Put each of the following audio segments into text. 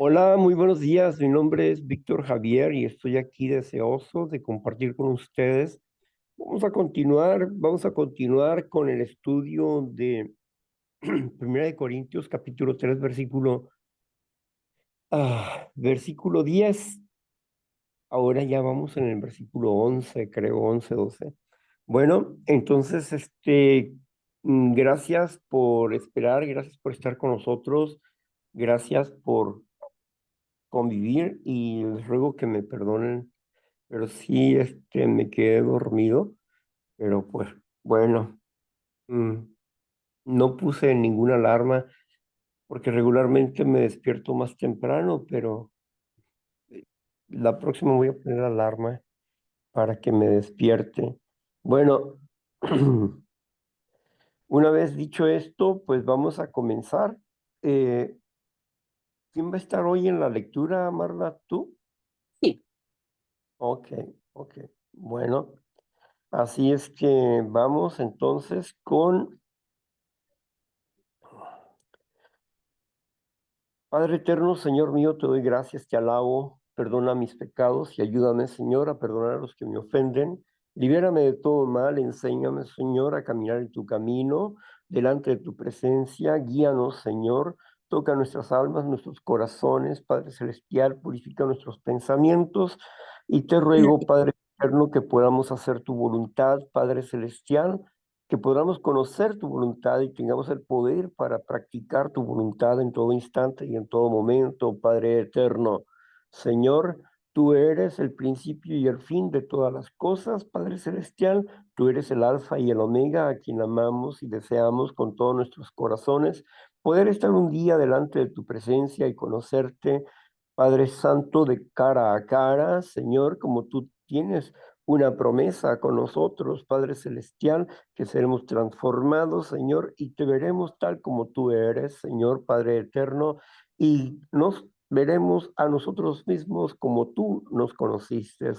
Hola, muy buenos días. Mi nombre es Víctor Javier y estoy aquí deseoso de compartir con ustedes. Vamos a continuar con el estudio de Primera de Corintios, capítulo 3, versículo 10. Ahora ya vamos en el versículo 11, creo, 11, 12. Bueno, entonces, gracias por esperar, gracias por estar con nosotros, gracias por convivir y les ruego que me perdonen, pero sí, me quedé dormido, pero pues bueno, mm, no puse ninguna alarma porque regularmente me despierto más temprano, pero la próxima voy a poner alarma para que me despierte. Bueno, una vez dicho esto, pues vamos a comenzar. Eh, ¿Quién va a estar hoy en la lectura, Marla? ¿Tú? Sí, Ok, ok. Bueno. Así es que vamos entonces con Padre eterno, Señor mío, te doy gracias, te alabo, perdona mis pecados y ayúdame, Señor, a perdonar a los que me ofenden. Libérame de todo mal, enséñame, Señor, a caminar en tu camino, delante de tu presencia. Guíanos, Señor, toca nuestras almas, nuestros corazones, Padre celestial, purifica nuestros pensamientos y te ruego, Padre eterno, que podamos hacer tu voluntad, Padre celestial, que podamos conocer tu voluntad y tengamos el poder para practicar tu voluntad en todo instante y en todo momento, Padre eterno. Señor, tú eres el principio y el fin de todas las cosas, Padre celestial. Tú eres el alfa y el omega, a quien amamos y deseamos con todos nuestros corazones. Poder estar un día delante de tu presencia y conocerte, Padre Santo, de cara a cara, Señor, como tú tienes una promesa con nosotros, Padre Celestial, que seremos transformados, Señor, y te veremos tal como tú eres, Señor Padre eterno, y nos veremos a nosotros mismos como tú nos conociste.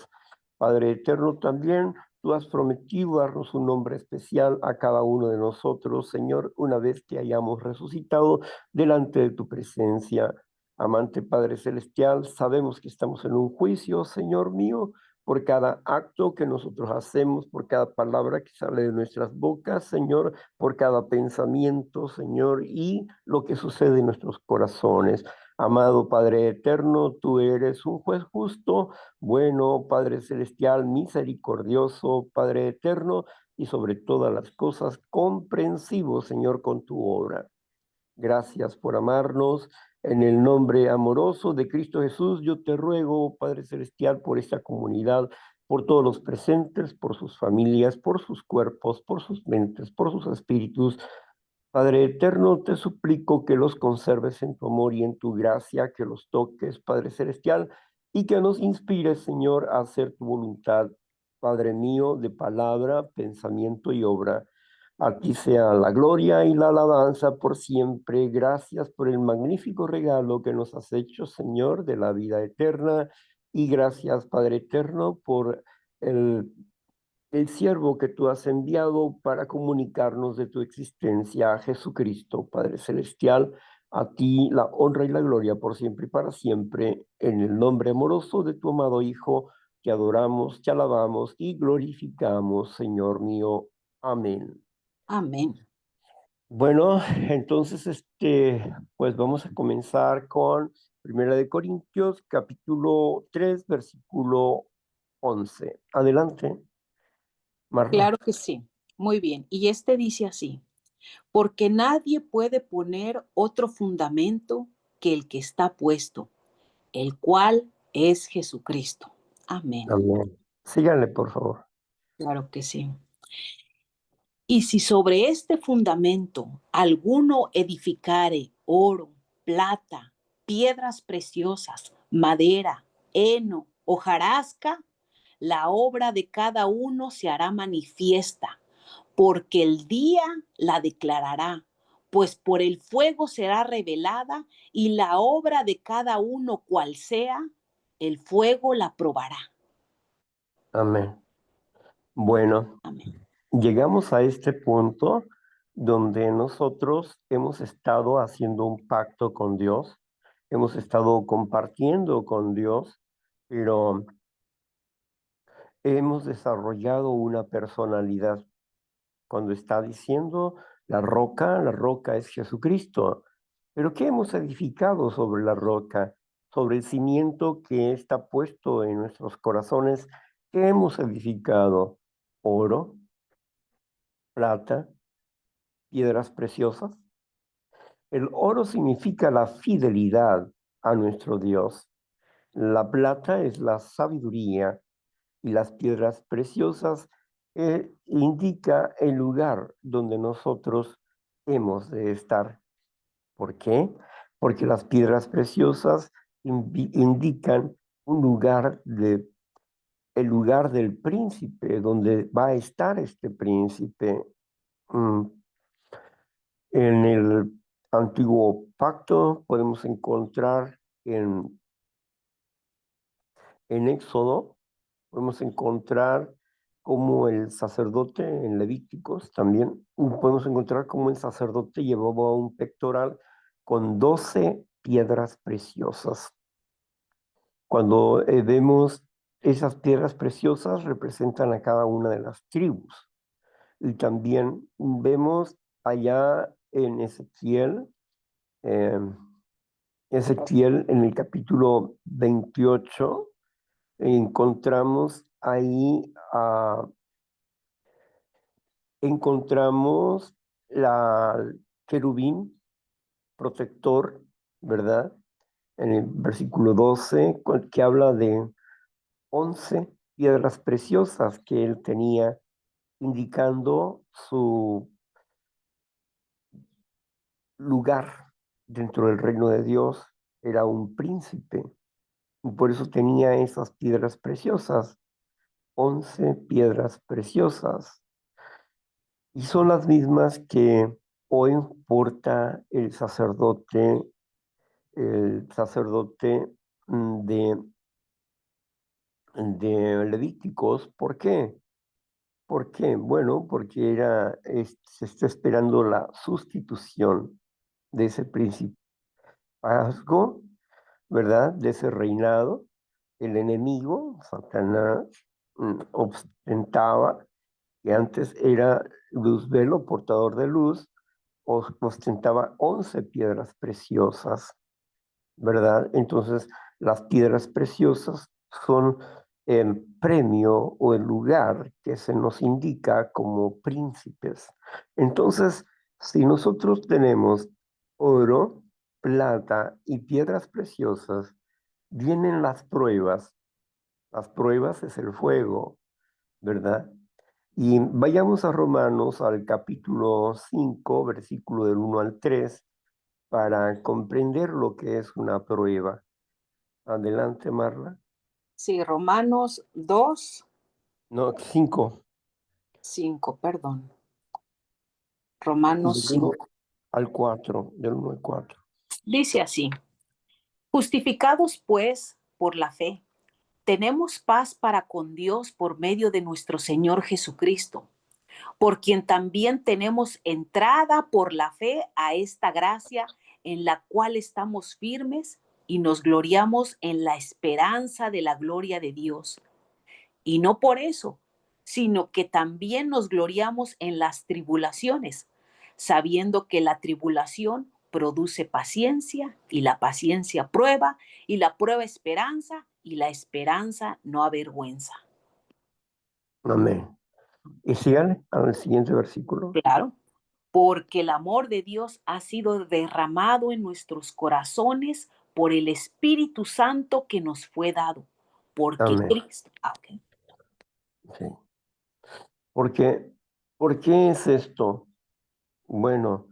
Padre eterno, también tú has prometido darnos un nombre especial a cada uno de nosotros, Señor, una vez que hayamos resucitado delante de tu presencia. Amante Padre Celestial, sabemos que estamos en un juicio, Señor mío, por cada acto que nosotros hacemos, por cada palabra que sale de nuestras bocas, Señor, por cada pensamiento, Señor, y lo que sucede en nuestros corazones. Amado Padre eterno, tú eres un juez justo, bueno, Padre celestial, misericordioso, Padre eterno, y sobre todas las cosas comprensivo, Señor, con tu obra. Gracias por amarnos. En el nombre amoroso de Cristo Jesús, yo te ruego, Padre Celestial, por esta comunidad, por todos los presentes, por sus familias, por sus cuerpos, por sus mentes, por sus espíritus. Padre eterno, te suplico que los conserves en tu amor y en tu gracia, que los toques, Padre Celestial, y que nos inspires, Señor, a hacer tu voluntad, Padre mío, de palabra, pensamiento y obra. A ti sea la gloria y la alabanza por siempre. Gracias por el magnífico regalo que nos has hecho, Señor, de la vida eterna. Y gracias, Padre eterno, por el, el siervo que tú has enviado para comunicarnos de tu existencia, a Jesucristo, Padre celestial. A ti la honra y la gloria por siempre y para siempre. En el nombre amoroso de tu amado Hijo, te adoramos, te alabamos y glorificamos, Señor mío. Amén. amén. Bueno, entonces, pues vamos a comenzar con Primera de Corintios, capítulo 3, versículo 11. Adelante, Marla. Claro que sí. Muy bien. Y este dice así, porque nadie puede poner otro fundamento que el que está puesto, el cual es Jesucristo. Amén. Amén. Síganle, por favor. Claro que sí. Y si sobre este fundamento alguno edificare oro, plata, piedras preciosas, madera, heno, hojarasca, la obra de cada uno se hará manifiesta, porque el día la declarará, pues por el fuego será revelada y la obra de cada uno cual sea, el fuego la probará. Amén. Bueno, Amén. llegamos a este punto donde nosotros hemos estado haciendo un pacto con Dios, hemos estado compartiendo con Dios, pero hemos desarrollado una personalidad. Cuando está diciendo la roca es Jesucristo. Pero ¿qué hemos edificado sobre la roca? Sobre el cimiento que está puesto en nuestros corazones. ¿Qué hemos edificado? Oro, plata, piedras preciosas. El oro significa la fidelidad a nuestro Dios. La plata es la sabiduría y las piedras preciosas indica el lugar donde nosotros hemos de estar. ¿Por qué? Porque las piedras preciosas indican el lugar del príncipe, donde va a estar este príncipe. Mm, En el antiguo pacto podemos encontrar en Éxodo, podemos encontrar como el sacerdote, en Levíticos también, podemos encontrar como el sacerdote llevaba un pectoral con 12 piedras preciosas. Cuando vemos esas piedras preciosas, representan a cada una de las tribus. Y también vemos allá en Ezequiel en el capítulo 28, encontramos ahí, encontramos la querubín protector, ¿verdad? En el versículo 12, que habla de 11 piedras preciosas que él tenía, indicando su lugar dentro del reino de Dios. Era un príncipe, y por eso tenía esas piedras preciosas, 11 piedras preciosas. Y son las mismas que hoy porta el sacerdote de Levíticos. ¿Por qué? ¿Por qué? Bueno, porque se está esperando la sustitución de ese principazgo, ¿verdad? De ese reinado. El enemigo, Satanás, ostentaba, que antes era Luzbelo, portador de luz, ostentaba 11 piedras preciosas, ¿verdad? Entonces, las piedras preciosas son el premio o el lugar que se nos indica como príncipes. Entonces, si nosotros tenemos oro, plata y piedras preciosas, vienen las pruebas. Las pruebas es el fuego, ¿verdad? Y vayamos a Romanos al capítulo 5, versículo del 1 al 3, para comprender lo que es una prueba. Adelante, Marla. Sí, Romanos 2, No, 5. 5, perdón. Romanos Del 1 5. al 4, del 1 al 4. Dice así: justificados pues por la fe, tenemos paz para con Dios por medio de nuestro Señor Jesucristo, por quien también tenemos entrada por la fe a esta gracia en la cual estamos firmes y nos gloriamos en la esperanza de la gloria de Dios. Y no por eso, sino que también nos gloriamos en las tribulaciones, sabiendo que la tribulación produce paciencia, y la paciencia prueba, y la prueba esperanza, y la esperanza no avergüenza. Amén. Y sigan al siguiente versículo. Claro, porque el amor de Dios ha sido derramado en nuestros corazones por el Espíritu Santo que nos fue dado, porque Amén. Cristo. Okay. Sí. ¿Por qué es esto? Bueno,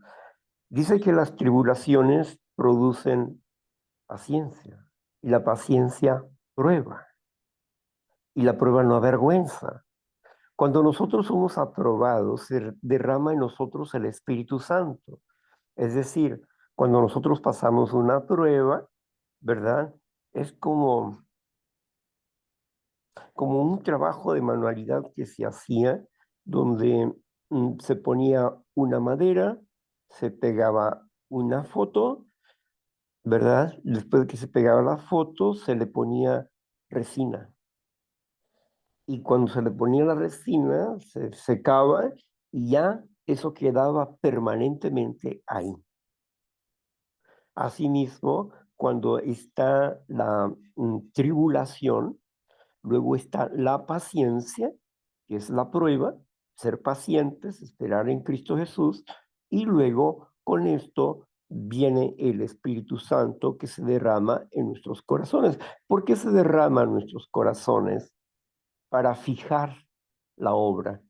dice que las tribulaciones producen paciencia, y la paciencia prueba, y la prueba no avergüenza. Cuando nosotros somos aprobados, se derrama en nosotros el Espíritu Santo. Es decir, cuando nosotros pasamos una prueba, ¿verdad? Es como un trabajo de manualidad que se hacía, donde se ponía una madera, se pegaba una foto, ¿verdad? Después de que se pegaba la foto, se le ponía resina. Y cuando se le ponía la resina, se secaba y ya eso quedaba permanentemente ahí. Asimismo, cuando está la tribulación, luego está la paciencia, que es la prueba, ser pacientes, esperar en Cristo Jesús, y luego con esto viene el Espíritu Santo que se derrama en nuestros corazones. ¿Por qué se derrama en nuestros corazones? Para fijar la obra,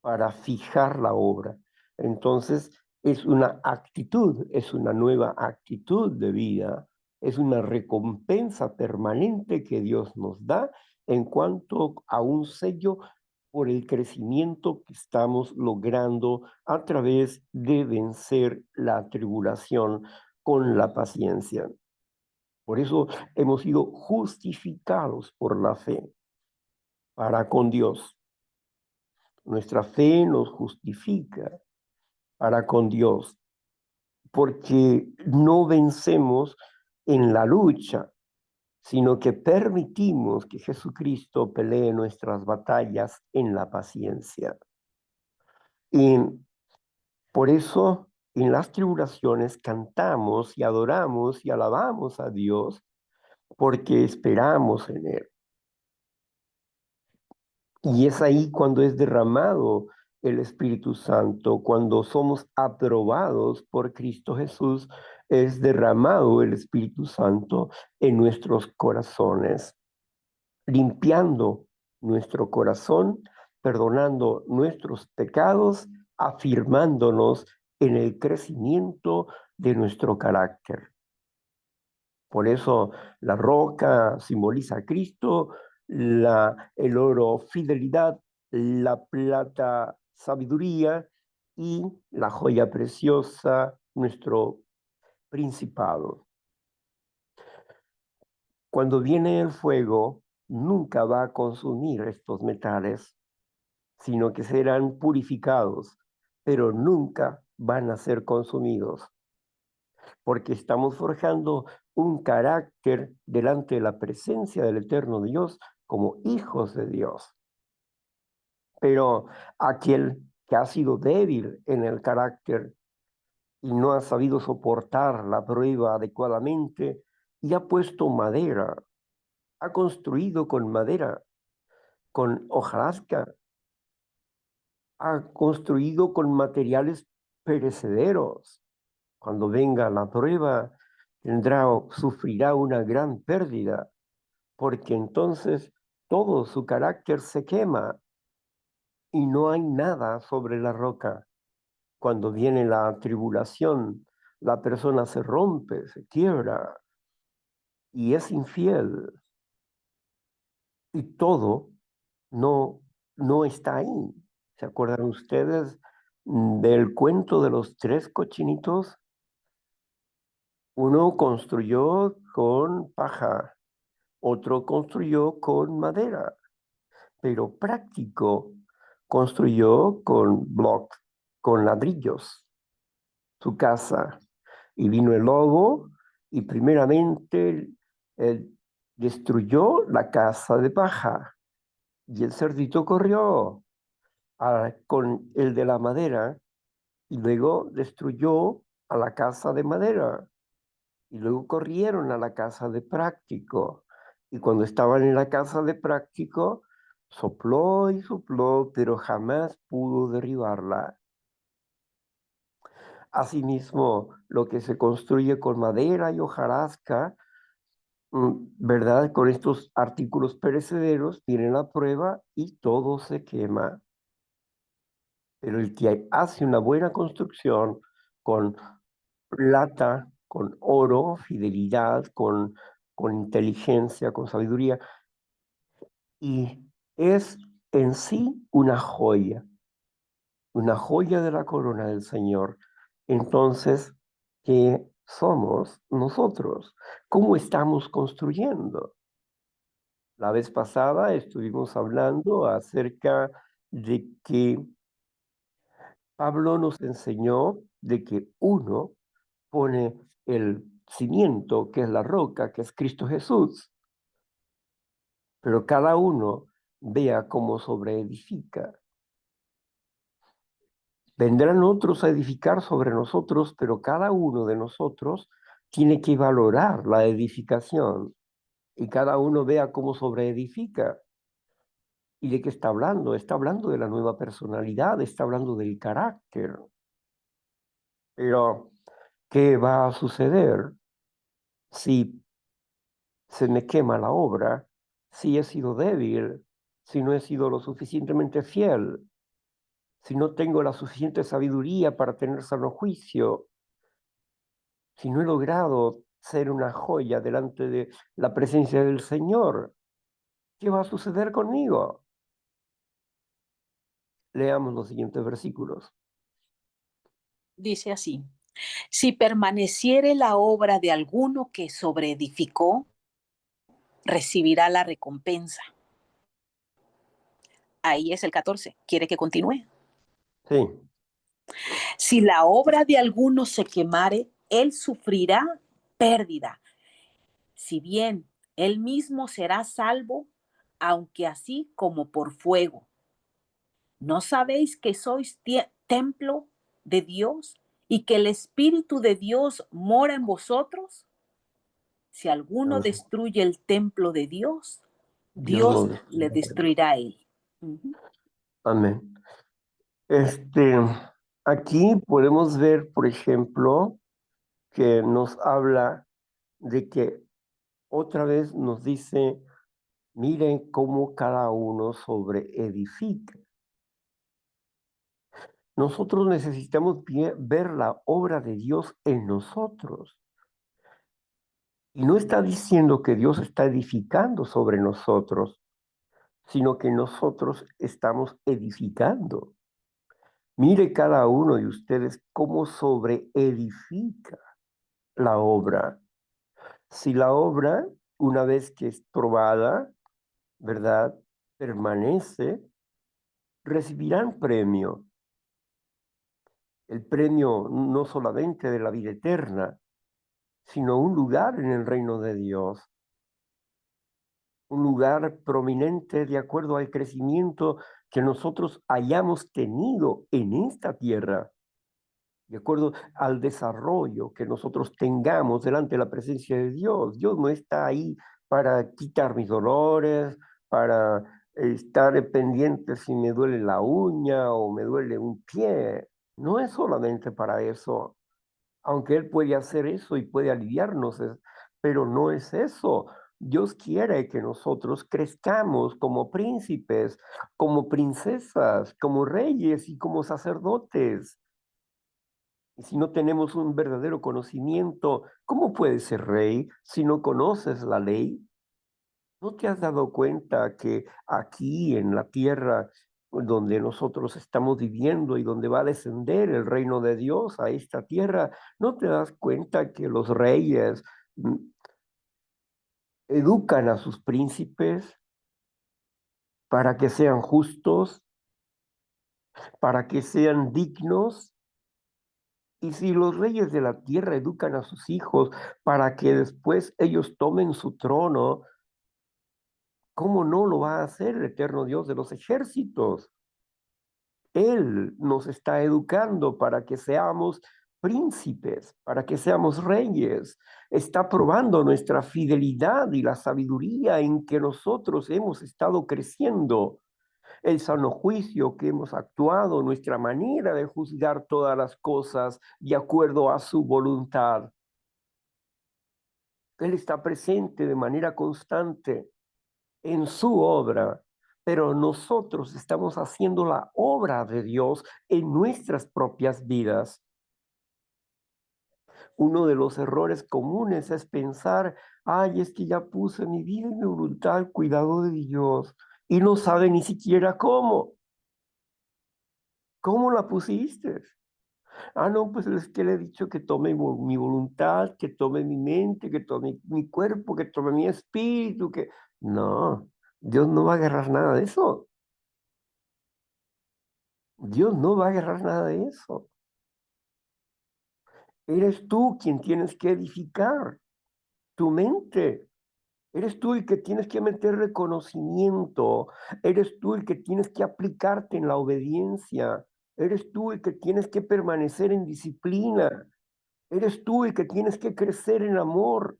para fijar la obra. Entonces, es una actitud, es una nueva actitud de vida, es una recompensa permanente que Dios nos da en cuanto a un sello por el crecimiento que estamos logrando a través de vencer la tribulación con la paciencia. Por eso hemos sido justificados por la fe para con Dios. Nuestra fe nos justifica para con Dios, porque no vencemos en la lucha, sino que permitimos que Jesucristo pelee nuestras batallas en la paciencia. Y por eso en las tribulaciones cantamos y adoramos y alabamos a Dios porque esperamos en Él. Y es ahí cuando es derramado el Espíritu Santo, cuando somos aprobados por Cristo Jesús, es derramado el Espíritu Santo en nuestros corazones, limpiando nuestro corazón, perdonando nuestros pecados, afirmándonos en el crecimiento de nuestro carácter. Por eso la roca simboliza a Cristo, el oro fidelidad, la plata sabiduría y la joya preciosa nuestro principado. Cuando viene el fuego, nunca va a consumir estos metales, sino que serán purificados, pero nunca van a ser consumidos, porque estamos forjando un carácter delante de la presencia del eterno Dios como hijos de Dios. Pero aquel que ha sido débil en el carácter y no ha sabido soportar la prueba adecuadamente y ha puesto madera, ha construido con madera, con hojarasca, ha construido con materiales perecederos. Cuando venga la prueba, sufrirá una gran pérdida, porque entonces todo su carácter se quema y no hay nada sobre la roca. Cuando viene la tribulación, la persona se rompe, se quiebra y es infiel y todo no está ahí. ¿Se acuerdan ustedes del cuento de los tres cochinitos? Uno construyó con paja, otro construyó con madera, pero práctico construyó con blocks, con ladrillos, su casa. Y vino el lobo y primeramente destruyó la casa de paja y el cerdito corrió con el de la madera y luego destruyó a la casa de madera. Y luego corrieron a la casa de Práctico. Y cuando estaban en la casa de Práctico, sopló y sopló, pero jamás pudo derribarla. Asimismo, lo que se construye con madera y hojarasca, ¿verdad? Con estos artículos perecederos, viene la prueba y todo se quema. Pero el que hace una buena construcción con plata, con oro, fidelidad, con inteligencia, con sabiduría, y es en sí una joya de la corona del Señor. Entonces, ¿qué somos nosotros? ¿Cómo estamos construyendo? La vez pasada estuvimos hablando acerca de que Pablo nos enseñó de que uno pone el cimiento, que es la roca, que es Cristo Jesús. Pero cada uno vea cómo sobreedifica. Vendrán otros a edificar sobre nosotros, pero cada uno de nosotros tiene que valorar la edificación y cada uno vea cómo sobreedifica. ¿Y de qué está hablando? Está hablando de la nueva personalidad, está hablando del carácter. Pero, ¿qué va a suceder si se me quema la obra, si he sido débil, si no he sido lo suficientemente fiel, si no tengo la suficiente sabiduría para tener sano juicio, si no he logrado ser una joya delante de la presencia del Señor? ¿Qué va a suceder conmigo? Leamos los siguientes versículos. Dice así: si permaneciere la obra de alguno que sobreedificó, recibirá la recompensa. Ahí es el 14. ¿Quiere que continúe? Sí. Si la obra de alguno se quemare, él sufrirá pérdida. Si bien él mismo será salvo, aunque así como por fuego. ¿No sabéis que sois templo de Dios y que el Espíritu de Dios mora en vosotros? Si alguno destruye el templo de Dios, Dios Dios lo le destruirá. destruirá a él. Uh-huh. Amén. Este, aquí podemos ver, por ejemplo, que nos habla de que otra vez nos dice, miren cómo cada uno sobreedifica. Nosotros necesitamos ver la obra de Dios en nosotros. Y no está diciendo que Dios está edificando sobre nosotros, sino que nosotros estamos edificando. Mire cada uno de ustedes cómo sobreedifica la obra. Si la obra, una vez que es probada, ¿verdad? Permanece, recibirán premio. El premio no solamente de la vida eterna, sino un lugar en el reino de Dios, un lugar prominente de acuerdo al crecimiento que nosotros hayamos tenido en esta tierra, de acuerdo al desarrollo que nosotros tengamos delante de la presencia de Dios. Dios no está ahí para quitar mis dolores, para estar pendiente si me duele la uña o me duele un pie. No es solamente para eso, aunque Él puede hacer eso y puede aliviarnos, pero no es eso. Dios quiere que nosotros crezcamos como príncipes, como princesas, como reyes y como sacerdotes. Y si no tenemos un verdadero conocimiento, ¿cómo puedes ser rey si no conoces la ley? ¿No te has dado cuenta que aquí en la tierra donde nosotros estamos viviendo y donde va a descender el reino de Dios a esta tierra, no te das cuenta que los reyes educan a sus príncipes para que sean justos, para que sean dignos? Y si los reyes de la tierra educan a sus hijos para que después ellos tomen su trono, ¿cómo no lo va a hacer el eterno Dios de los ejércitos? Él nos está educando para que seamos príncipes, para que seamos reyes. Está probando nuestra fidelidad y la sabiduría en que nosotros hemos estado creciendo, el sano juicio que hemos actuado, nuestra manera de juzgar todas las cosas de acuerdo a su voluntad. Él está presente de manera constante en su obra, pero nosotros estamos haciendo la obra de Dios en nuestras propias vidas. Uno de los errores comunes es pensar, ay, es que ya puse mi vida y mi voluntad al cuidado de Dios y no sabe ni siquiera cómo. ¿Cómo la pusiste? Ah, no, pues es que le he dicho que tome mi voluntad, que tome mi mente, que tome mi cuerpo, que tome mi espíritu, que... No, Dios no va a agarrar nada de eso. Dios no va a agarrar nada de eso. Eres tú quien tienes que edificar tu mente. Eres tú el que tienes que meter reconocimiento. Eres tú el que tienes que aplicarte en la obediencia. Eres tú el que tienes que permanecer en disciplina. Eres tú el que tienes que crecer en amor.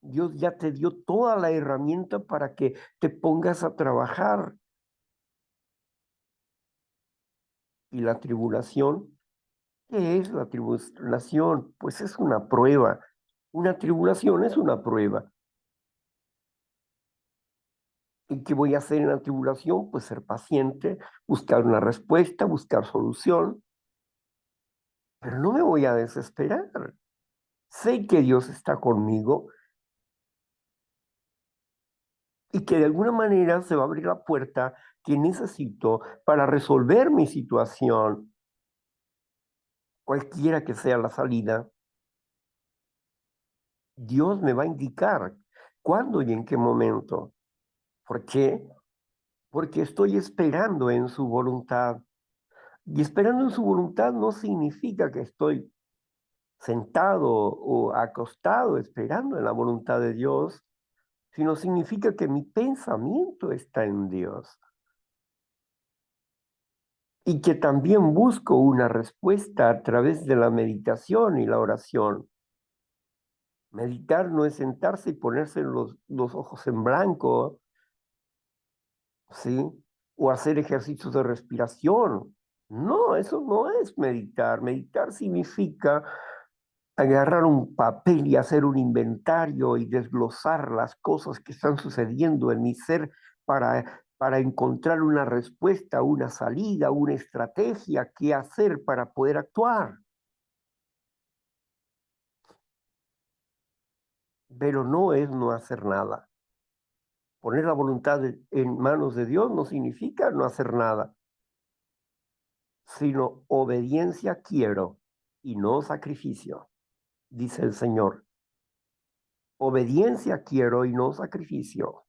Dios ya te dio toda la herramienta para que te pongas a trabajar. Y la tribulación, ¿qué es la tribulación? Pues es una prueba. Una tribulación es una prueba. ¿Y qué voy a hacer en la tribulación? Pues ser paciente, buscar una respuesta, buscar solución, pero no me voy a desesperar. Sé que Dios está conmigo y que de alguna manera se va a abrir la puerta que necesito para resolver mi situación, cualquiera que sea la salida. Dios me va a indicar cuándo y en qué momento. ¿Por qué? Porque estoy esperando en su voluntad. Y esperando en su voluntad no significa que estoy sentado o acostado esperando en la voluntad de Dios, sino significa que mi pensamiento está en Dios y que también busco una respuesta a través de la meditación y la oración. Meditar no es sentarse y ponerse los ojos en blanco, ¿sí? O hacer ejercicios de respiración. No, eso no es meditar. Meditar significa agarrar un papel y hacer un inventario y desglosar las cosas que están sucediendo en mi ser para encontrar una respuesta, una salida, una estrategia, qué hacer para poder actuar. Pero no es no hacer nada. Poner la voluntad en manos de Dios no significa no hacer nada, sino obediencia quiero y no sacrificio, dice el Señor. Obediencia quiero y no sacrificio.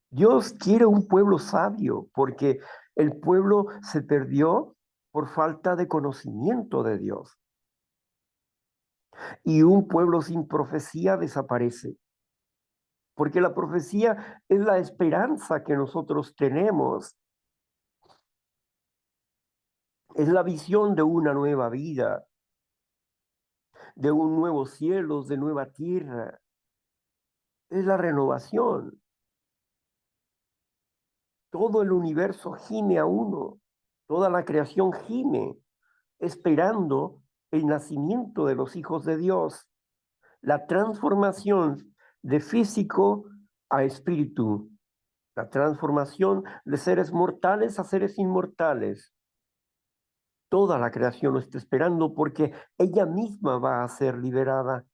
Dios quiere un pueblo sabio porque el pueblo se perdió por falta de conocimiento de Dios. Y un pueblo sin profecía desaparece, porque la profecía es la esperanza que nosotros tenemos, es la visión de una nueva vida, de un nuevo cielo, de nueva tierra, es la renovación. Todo el universo gime a uno, toda la creación gime, esperando el nacimiento de los hijos de Dios, la transformación de físico a espíritu, la transformación de seres mortales a seres inmortales. Toda la creación lo está esperando porque ella misma va a ser liberada.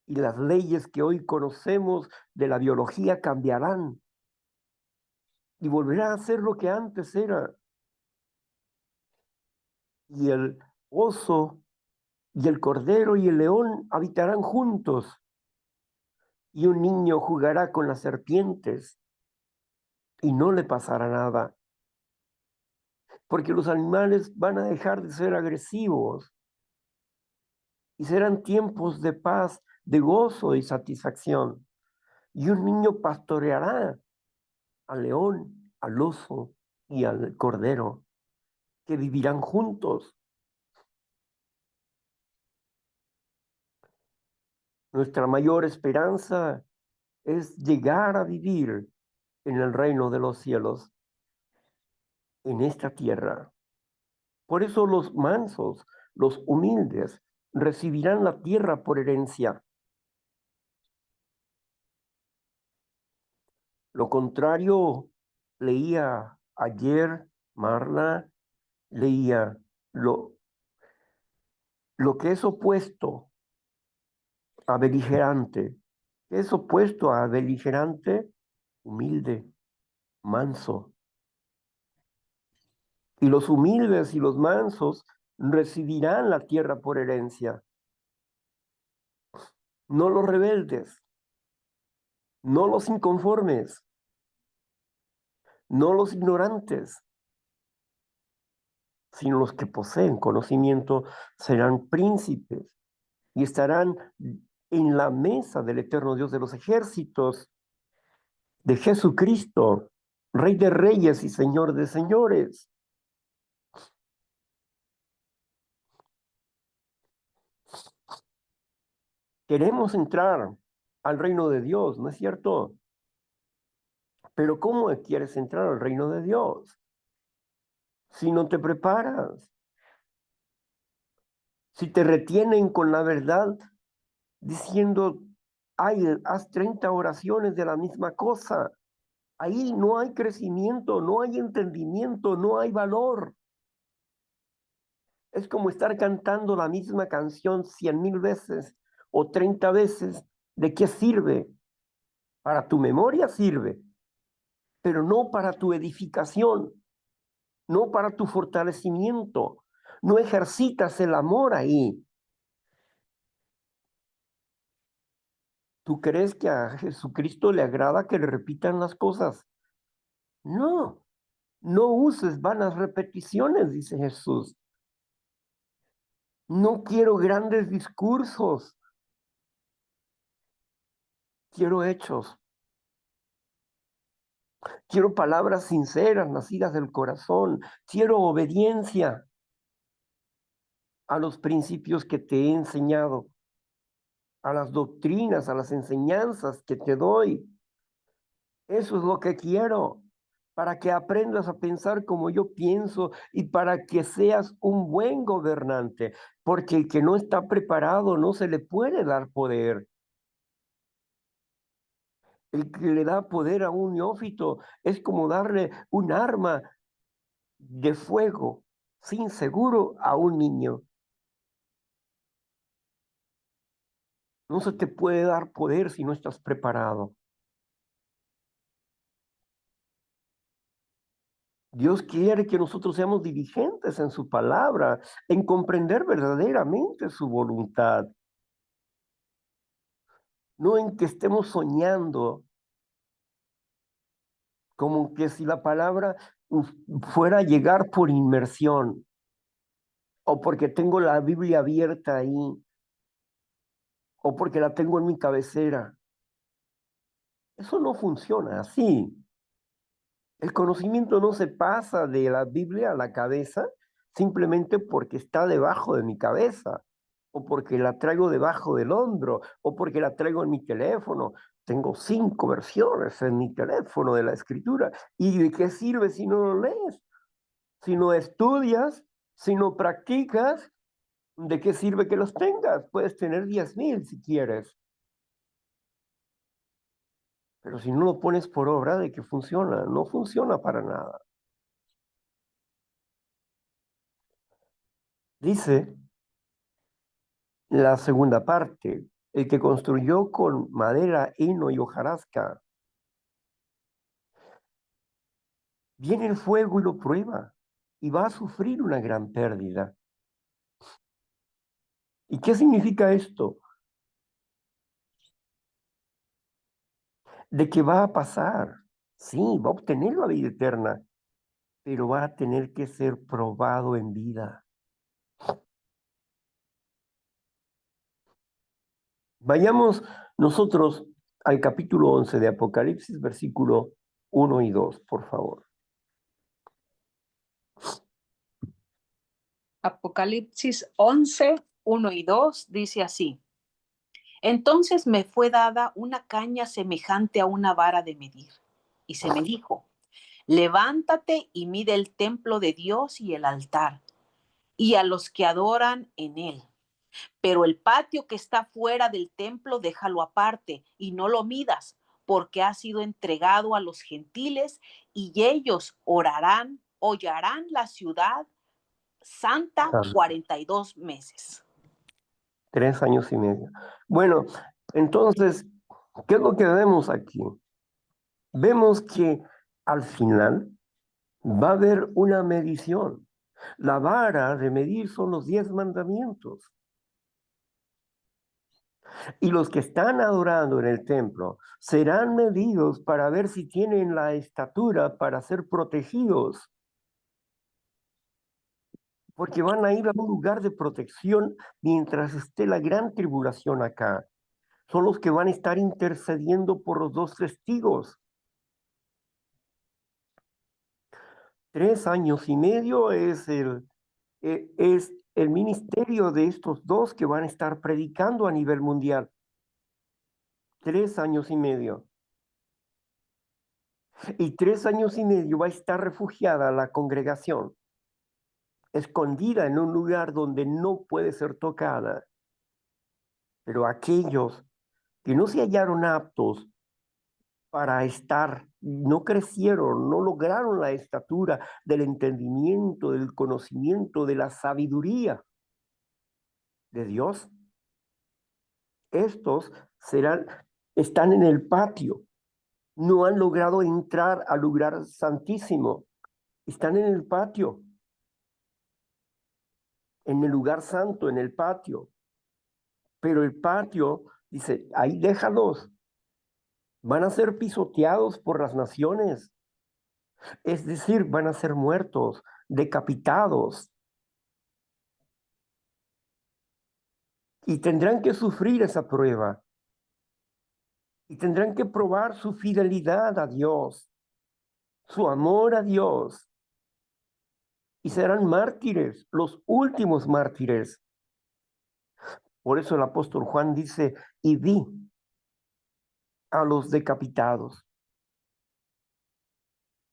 Y las leyes que hoy conocemos de la biología cambiarán y volverá a ser lo que antes era. Y el oso y el cordero y el león habitarán juntos, y un niño jugará con las serpientes y no le pasará nada, porque los animales van a dejar de ser agresivos y serán tiempos de paz, de gozo y satisfacción. Y un niño pastoreará al león, al oso y al cordero, que vivirán juntos. Nuestra mayor esperanza es llegar a vivir en el reino de los cielos, en esta tierra. Por eso los mansos, los humildes, recibirán la tierra por herencia. Lo contrario, leía ayer, Marla, leía lo, lo que es opuesto a beligerante. ¿Qué es opuesto a beligerante? Humilde, manso. Y los humildes y los mansos recibirán la tierra por herencia. No los rebeldes, no los inconformes, no los ignorantes, sino los que poseen conocimiento serán príncipes y estarán en la mesa del eterno Dios de los ejércitos, de Jesucristo, Rey de reyes y Señor de señores. Queremos entrar al reino de Dios, ¿no es cierto? Pero ¿cómo quieres entrar al reino de Dios si no te preparas? Si te retienen con la verdad diciendo, ay, haz 30 oraciones de la misma cosa. Ahí no hay crecimiento, no hay entendimiento, no hay valor. Es como estar cantando la misma canción 100,000 veces o 30 veces. ¿De qué sirve? Para tu memoria sirve, pero no para tu edificación, no para tu fortalecimiento. No ejercitas el amor ahí. ¿Tú crees que a Jesucristo le agrada que le repitan las cosas? No, no uses vanas repeticiones, dice Jesús. No quiero grandes discursos, quiero hechos. Quiero palabras sinceras, nacidas del corazón. Quiero obediencia a los principios que te he enseñado, a las doctrinas, a las enseñanzas que te doy. Eso es lo que quiero, para que aprendas a pensar como yo pienso y para que seas un buen gobernante, porque el que no está preparado no se le puede dar poder. El que le da poder a un neófito es como darle un arma de fuego sin seguro a un niño. No se te puede dar poder si no estás preparado. Dios quiere que nosotros seamos diligentes en su palabra, en comprender verdaderamente su voluntad, no en que estemos soñando como que si la palabra fuera a llegar por inmersión o porque tengo la Biblia abierta ahí o porque la tengo en mi cabecera. Eso no funciona así. El conocimiento no se pasa de la Biblia a la cabeza simplemente porque está debajo de mi cabeza, o porque la traigo debajo del hombro, o porque la traigo en mi teléfono. Tengo 5 versiones en mi teléfono de la escritura. ¿Y de qué sirve si no lo lees? Si no estudias, si no practicas, ¿de qué sirve que los tengas? Puedes tener 10,000 si quieres, pero si no lo pones por obra, ¿de qué funciona? No funciona para nada. Dice la segunda parte, el que construyó con madera, heno y hojarasca, viene el fuego y lo prueba y va a sufrir una gran pérdida. ¿Y qué significa esto? De que va a pasar, sí, va a obtener la vida eterna, pero va a tener que ser probado en vida. Vayamos nosotros al capítulo 11 de Apocalipsis, versículo 1 y 2, por favor. Apocalipsis 11, 1 y 2 dice así. Entonces me fue dada una caña semejante a una vara de medir, y se me dijo, levántate y mide el templo de Dios y el altar, y a los que adoran en él. Pero el patio que está fuera del templo, déjalo aparte y no lo midas, porque ha sido entregado a los gentiles y ellos hollarán la ciudad santa Ah, 42 meses. 3 años y medio. Bueno, entonces, ¿qué es lo que vemos aquí? Vemos que al final va a haber una medición. La vara de medir son los 10 mandamientos. Y los que están adorando en el templo serán medidos para ver si tienen la estatura para ser protegidos. porque van a ir a un lugar de protección mientras esté la gran tribulación acá. Son los que van a estar intercediendo por los dos testigos. 3 años y medio es el ministerio de estos dos que van a estar predicando a nivel mundial. 3 años y medio. Y 3 años y medio va a estar refugiada la congregación, escondida en un lugar donde no puede ser tocada. Pero aquellos que no se hallaron aptos para estar, no crecieron, no lograron la estatura del entendimiento, del conocimiento, de la sabiduría de Dios, estos están en el patio, no han logrado entrar al lugar santísimo, están en el patio, en el lugar santo, en el patio. Pero el patio, dice, ahí déjalos, van a ser pisoteados por las naciones, es decir, van a ser muertos, decapitados, y tendrán que sufrir esa prueba, y tendrán que probar su fidelidad a Dios, su amor a Dios, y serán mártires, los últimos mártires. Por eso el apóstol Juan dice, y vi a los decapitados.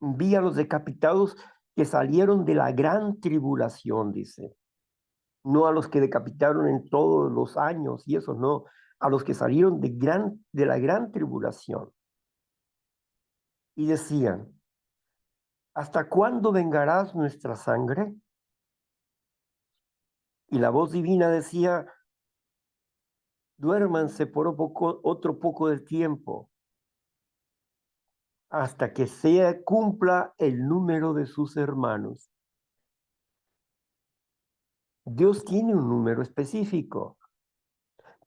Vi a los decapitados que salieron de la gran tribulación, dice. No a los que decapitaron en todos los años y eso, no. A los que salieron de la gran tribulación. Y decían, ¿hasta cuándo vengarás nuestra sangre? Y la voz divina decía, duérmanse por otro poco de tiempo, hasta que cumpla el número de sus hermanos. Dios tiene un número específico,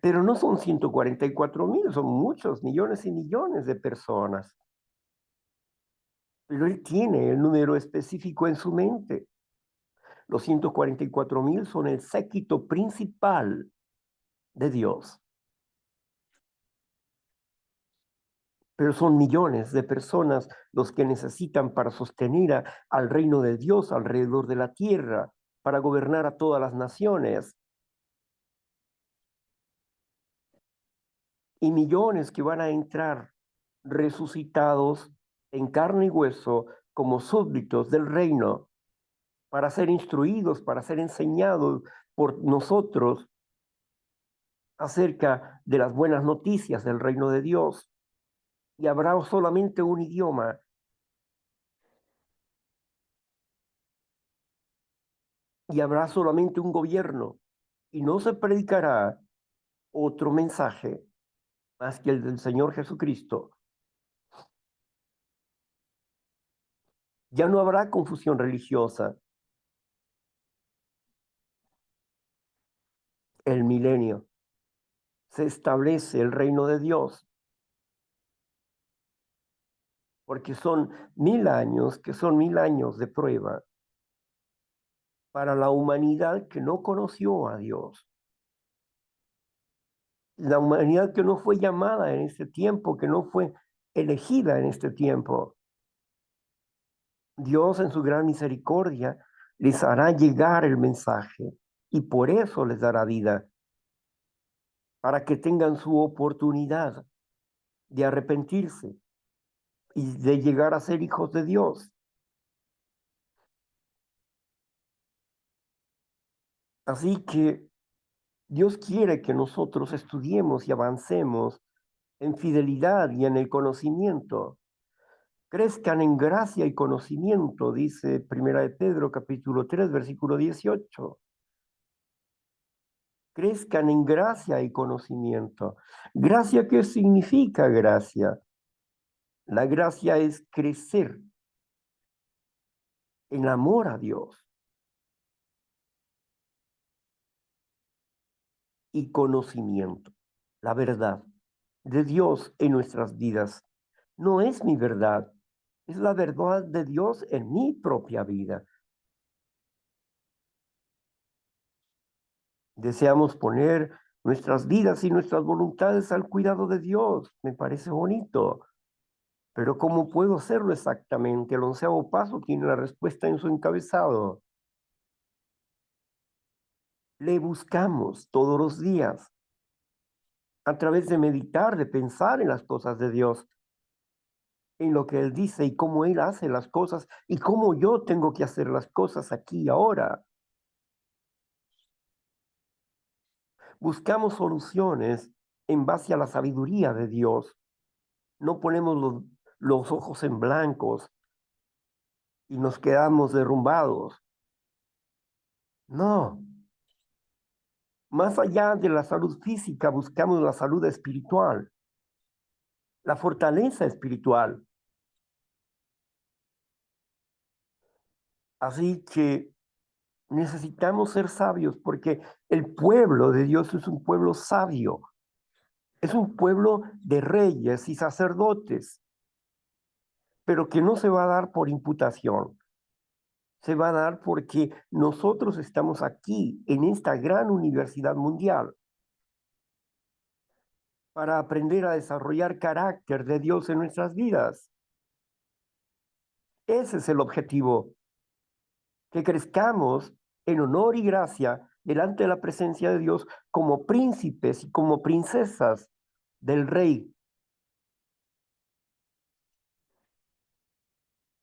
pero no son 144,000, son muchos, millones y millones de personas. Pero Él tiene el número específico en su mente. Los 144,000 son el séquito principal de Dios. Pero son millones de personas los que necesitan para sostener al reino de Dios alrededor de la tierra, para gobernar a todas las naciones. Y millones que van a entrar resucitados en carne y hueso como súbditos del reino, para ser instruidos, para ser enseñados por nosotros acerca de las buenas noticias del reino de Dios. Y habrá solamente un idioma. Y habrá solamente un gobierno. Y no se predicará otro mensaje más que el del Señor Jesucristo. Ya no habrá confusión religiosa. El milenio. Se establece el reino de Dios. Porque son 1000 años, que son 1000 años de prueba para la humanidad que no conoció a Dios. La humanidad que no fue llamada en este tiempo, que no fue elegida en este tiempo. Dios en su gran misericordia les hará llegar el mensaje y por eso les dará vida, para que tengan su oportunidad de arrepentirse y de llegar a ser hijos de Dios. Así que Dios quiere que nosotros estudiemos y avancemos en fidelidad y en el conocimiento. Crezcan en gracia y conocimiento, dice Primera de Pedro, capítulo 3, versículo 18. Crezcan en gracia y conocimiento. ¿Gracia qué significa gracia? La gracia es crecer en amor a Dios y conocimiento. La verdad de Dios en nuestras vidas no es mi verdad, es la verdad de Dios en mi propia vida. Deseamos poner nuestras vidas y nuestras voluntades al cuidado de Dios. Me parece bonito. Pero ¿cómo puedo hacerlo exactamente? El 11º paso tiene la respuesta en su encabezado. Le buscamos todos los días a través de meditar, de pensar en las cosas de Dios, en lo que Él dice y cómo Él hace las cosas y cómo yo tengo que hacer las cosas aquí y ahora. Buscamos soluciones en base a la sabiduría de Dios. No ponemos los ojos en blancos y nos quedamos derrumbados. No. Más allá de la salud física, buscamos la salud espiritual, la fortaleza espiritual. Así que necesitamos ser sabios porque el pueblo de Dios es un pueblo sabio, es un pueblo de reyes y sacerdotes, pero que no se va a dar por imputación, se va a dar porque nosotros estamos aquí en esta gran universidad mundial para aprender a desarrollar carácter de Dios en nuestras vidas. Ese es el objetivo, que crezcamos en honor y gracia delante de la presencia de Dios como príncipes y como princesas del Rey,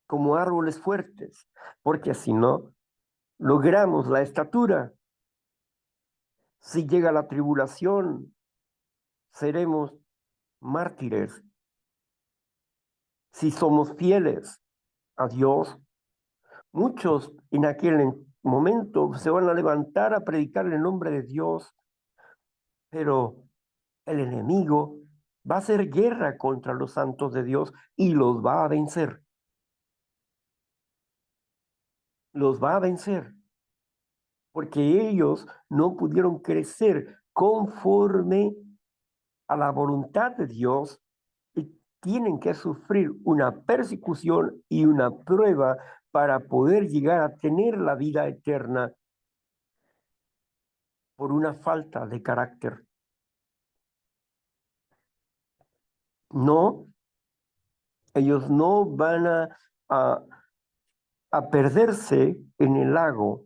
como árboles fuertes, porque si no logramos la estatura, si llega la tribulación, seremos mártires. Si somos fieles a Dios, muchos en aquel momento se van a levantar a predicar el nombre de Dios, pero el enemigo va a hacer guerra contra los santos de Dios y los va a vencer. Los va a vencer, porque ellos no pudieron crecer conforme a la voluntad de Dios y tienen que sufrir una persecución y una prueba para poder llegar a tener la vida eterna por una falta de carácter. No, ellos no van a, a perderse en el lago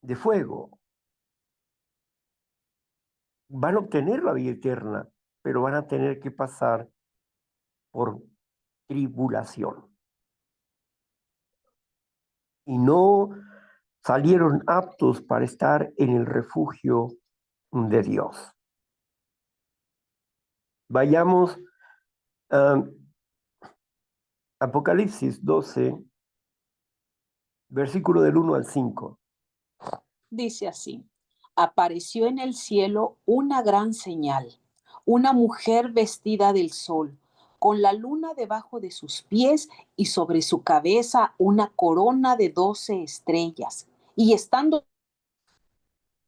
de fuego. Van a obtener la vida eterna, pero van a tener que pasar por tribulación. Y no salieron aptos para estar en el refugio de Dios. Vayamos a Apocalipsis 12, versículo del 1 al 5. Dice así: apareció en el cielo una gran señal, una mujer vestida del sol, con la luna debajo de sus pies y sobre su cabeza una corona de 12 estrellas. Y estando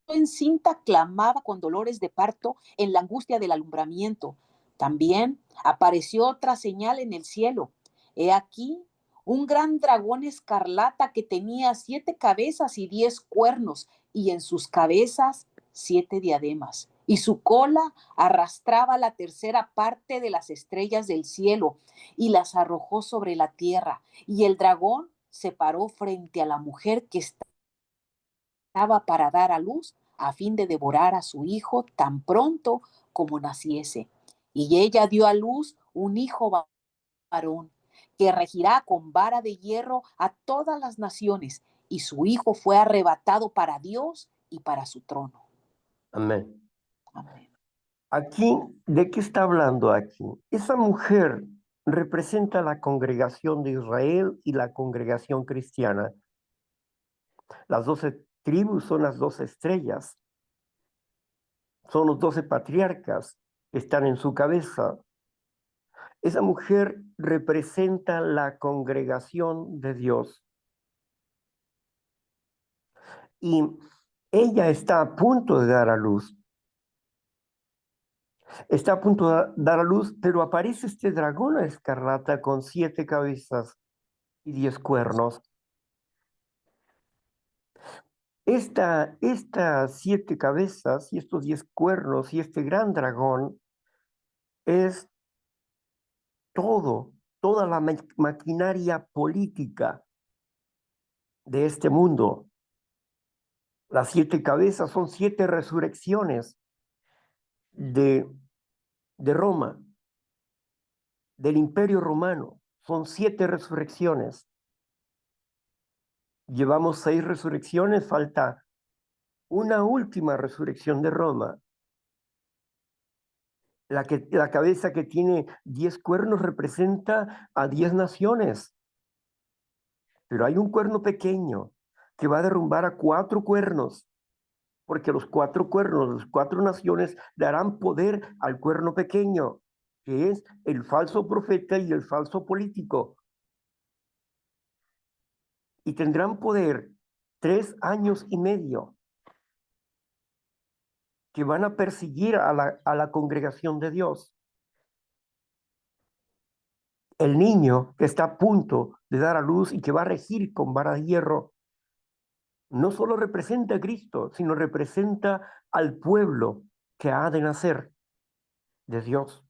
encinta clamaba con dolores de parto en la angustia del alumbramiento. También apareció otra señal en el cielo. He aquí un gran dragón escarlata que tenía 7 cabezas y 10 cuernos, y en sus cabezas 7 diademas. Y su cola arrastraba la tercera parte de las estrellas del cielo y las arrojó sobre la tierra. Y el dragón se paró frente a la mujer que estaba para dar a luz, a fin de devorar a su hijo tan pronto como naciese. Y ella dio a luz un hijo varón, que regirá con vara de hierro a todas las naciones, y su hijo fue arrebatado para Dios y para su trono. Amén. Amén. Aquí, ¿de qué está hablando aquí? Esa mujer representa la congregación de Israel y la congregación cristiana. Las 12 tribus son las 12 estrellas. Son los 12 patriarcas que están en su cabeza. Esa mujer representa la congregación de Dios. Y ella está a punto de dar a luz. Está a punto de dar a luz, pero aparece este dragón escarlata con 7 cabezas y 10 cuernos. Estas 7 cabezas y estos 10 cuernos y este gran dragón es toda la maquinaria política de este mundo. Las 7 cabezas son 7 resurrecciones de Roma, del Imperio Romano. Son 7 resurrecciones. Llevamos 6 resurrecciones, falta una última resurrección de Roma. La cabeza que tiene 10 cuernos representa a 10 naciones, pero hay un cuerno pequeño que va a derrumbar a 4 cuernos, porque los 4 cuernos, las 4 naciones darán poder al cuerno pequeño, que es el falso profeta y el falso político. Y tendrán poder 3 años y medio, que van a perseguir a la congregación de Dios. El niño que está a punto de dar a luz y que va a regir con vara de hierro, no solo representa a Cristo, sino representa al pueblo que ha de nacer de Dios.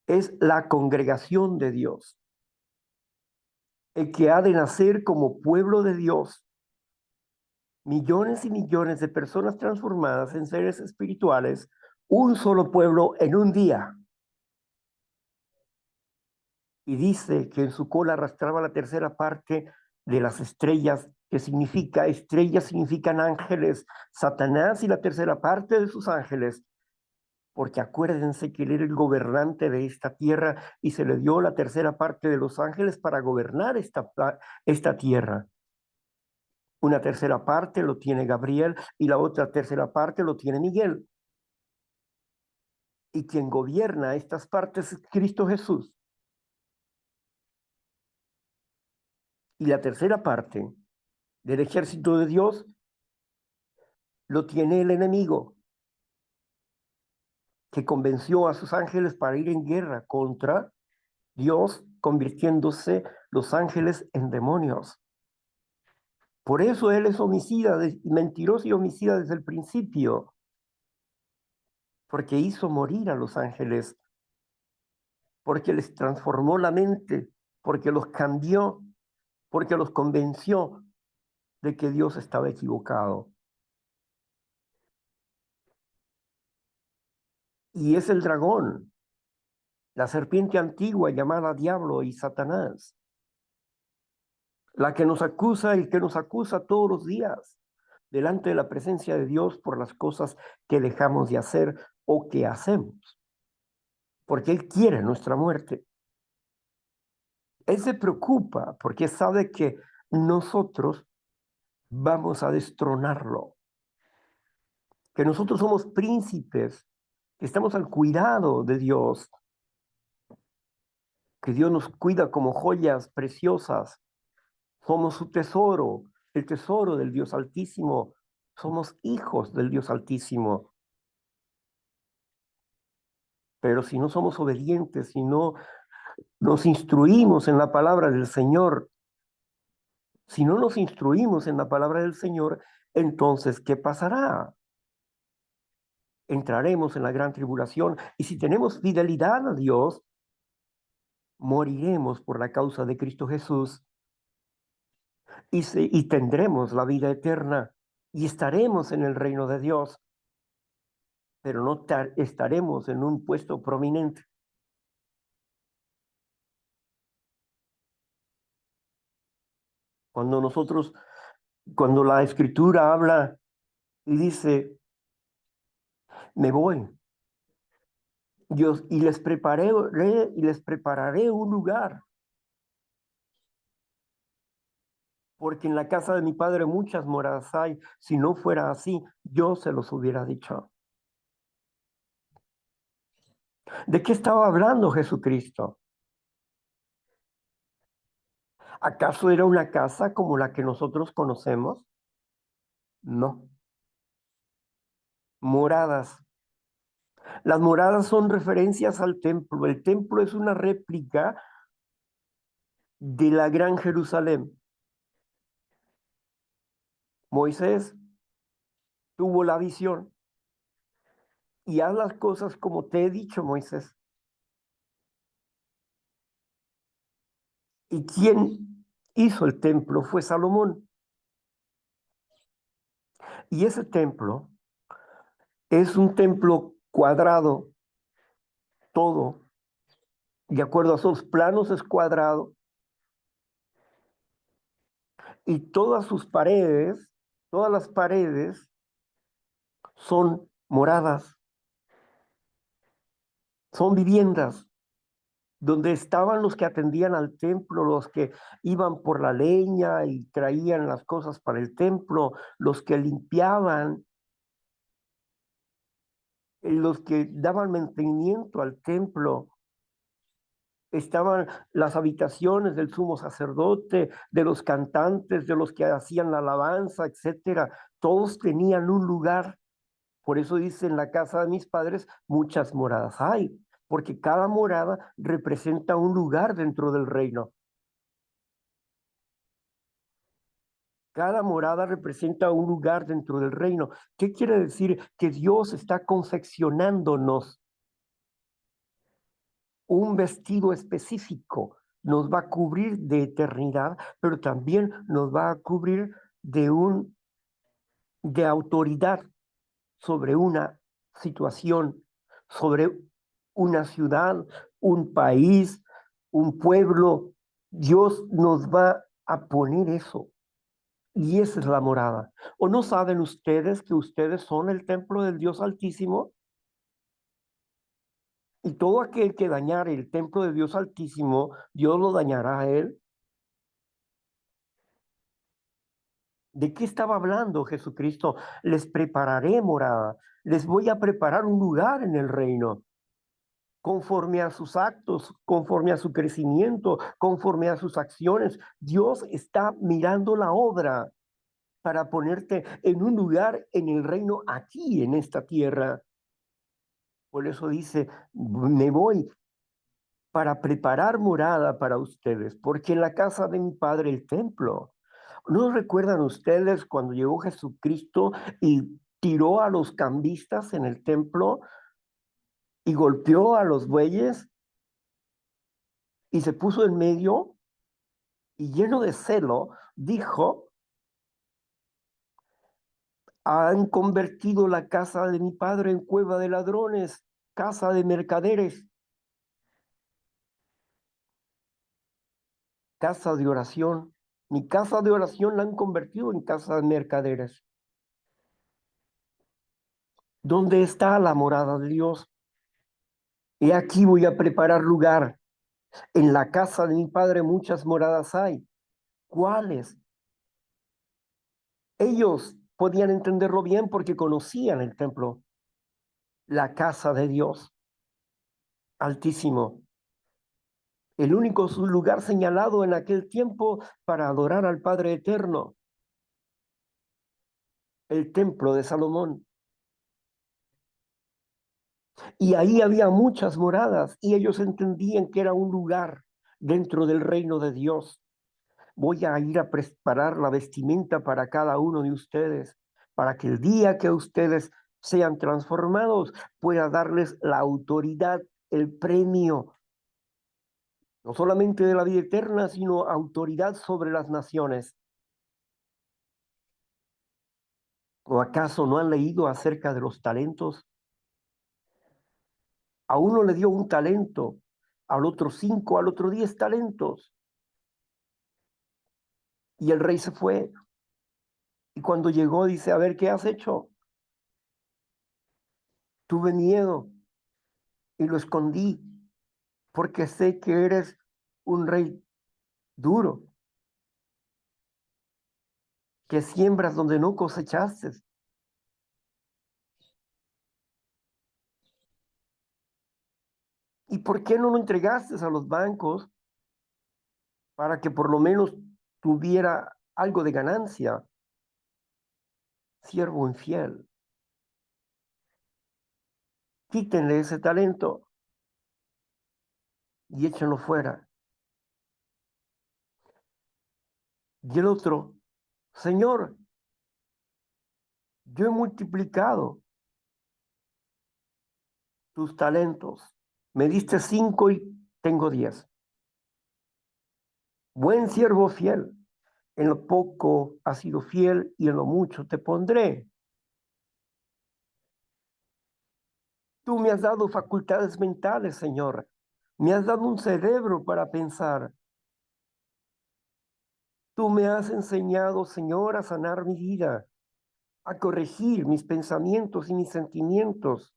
Es la congregación de Dios, el que ha de nacer como pueblo de Dios. Millones y millones de personas transformadas en seres espirituales, un solo pueblo en un día. Y dice que en su cola arrastraba la tercera parte de las estrellas, que significa, estrellas significan ángeles, Satanás y la tercera parte de sus ángeles, porque acuérdense que él era el gobernante de esta tierra y se le dio la tercera parte de los ángeles para gobernar esta tierra. Una tercera parte lo tiene Gabriel y la otra tercera parte lo tiene Miguel. Y quien gobierna estas partes es Cristo Jesús. Y la tercera parte del ejército de Dios lo tiene el enemigo, que convenció a sus ángeles para ir en guerra contra Dios, convirtiéndose los ángeles en demonios. Por eso él es homicida, mentiroso y homicida desde el principio, porque hizo morir a los ángeles, porque les transformó la mente, porque los cambió, porque los convenció de que Dios estaba equivocado. Y es el dragón, la serpiente antigua llamada Diablo y Satanás, la que nos acusa y que nos acusa todos los días delante de la presencia de Dios por las cosas que dejamos de hacer o que hacemos, porque Él quiere nuestra muerte. Él se preocupa porque sabe que nosotros vamos a destronarlo, que nosotros somos príncipes, que estamos al cuidado de Dios, que Dios nos cuida como joyas preciosas, somos su tesoro, el tesoro del Dios Altísimo, somos hijos del Dios Altísimo. Pero si no somos obedientes, si no nos instruimos en la palabra del Señor, si no nos instruimos en la palabra del Señor, entonces, ¿qué pasará? Entraremos en la gran tribulación y si tenemos fidelidad a Dios, moriremos por la causa de Cristo Jesús y tendremos la vida eterna y estaremos en el reino de Dios, pero no estaremos en un puesto prominente. Cuando la Escritura habla y dice, me voy, Dios, y les prepararé un lugar, porque en la casa de mi Padre muchas moradas hay. Si no fuera así, yo se los hubiera dicho. ¿De qué estaba hablando Jesucristo? ¿Acaso era una casa como la que nosotros conocemos? No. Moradas. Las moradas son referencias al templo. El templo es una réplica de la Gran Jerusalén. Moisés tuvo la visión y haz las cosas como te he dicho, Moisés. ¿Y quién hizo el templo? Fue Salomón. Y ese templo es un templo cuadrado, todo, de acuerdo a sus planos es cuadrado, y todas sus paredes, todas las paredes son moradas, son viviendas, donde estaban los que atendían al templo, los que iban por la leña y traían las cosas para el templo, los que limpiaban, los que daban mantenimiento al templo. Estaban las habitaciones del sumo sacerdote, de los cantantes, de los que hacían la alabanza, etcétera. Todos tenían un lugar. Por eso dice en la casa de mis padres muchas moradas hay, porque cada morada representa un lugar dentro del reino. Cada morada representa un lugar dentro del reino. ¿Qué quiere decir? Que Dios está confeccionándonos un vestido específico. Nos va a cubrir de eternidad, pero también nos va a cubrir de autoridad sobre una situación, sobre una ciudad, un país, un pueblo. Dios nos va a poner eso. Y esa es la morada. ¿O no saben ustedes que ustedes son el templo del Dios Altísimo? Y todo aquel que dañare el templo de Dios Altísimo, Dios lo dañará a él. ¿De qué estaba hablando Jesucristo? Les prepararé morada, les voy a preparar un lugar en el reino, conforme a sus actos, conforme a su crecimiento, conforme a sus acciones. Dios está mirando la obra para ponerte en un lugar en el reino aquí, en esta tierra. Por eso dice, me voy para preparar morada para ustedes, porque en la casa de mi padre el templo. ¿No recuerdan ustedes cuando llegó Jesucristo y tiró a los cambistas en el templo y golpeó a los bueyes y se puso en medio y lleno de celo dijo, han convertido la casa de mi padre en cueva de ladrones, casa de mercaderes, casa de oración? Mi casa de oración la han convertido en casa de mercaderes. ¿Dónde está la morada de Dios? Y aquí voy a preparar lugar. En la casa de mi padre muchas moradas hay. ¿Cuáles? Ellos podían entenderlo bien porque conocían el templo, la casa de Dios Altísimo, el único lugar señalado en aquel tiempo para adorar al Padre Eterno, el templo de Salomón. Y ahí había muchas moradas y ellos entendían que era un lugar dentro del reino de Dios. Voy a ir a preparar la vestimenta para cada uno de ustedes, para que el día que ustedes sean transformados pueda darles la autoridad, el premio, no solamente de la vida eterna, sino autoridad sobre las naciones. ¿O acaso no han leído acerca de los talentos? A uno le dio un talento, al otro 5, al otro 10 talentos. Y el rey se fue. Y cuando llegó dice, a ver, ¿qué has hecho? Tuve miedo y lo escondí porque sé que eres un rey duro, que siembras donde no cosechaste. ¿Y por qué no lo entregaste a los bancos para que por lo menos tuviera algo de ganancia? Siervo infiel, quítenle ese talento y échenlo fuera. Y el otro, Señor, Yo he multiplicado tus talentos. Me diste 5 y tengo 10. Buen siervo fiel, en lo poco has sido fiel y en lo mucho te pondré. Tú me has dado facultades mentales, Señor. Me has dado un cerebro para pensar. Tú me has enseñado, Señor, a sanar mi vida, a corregir mis pensamientos y mis sentimientos,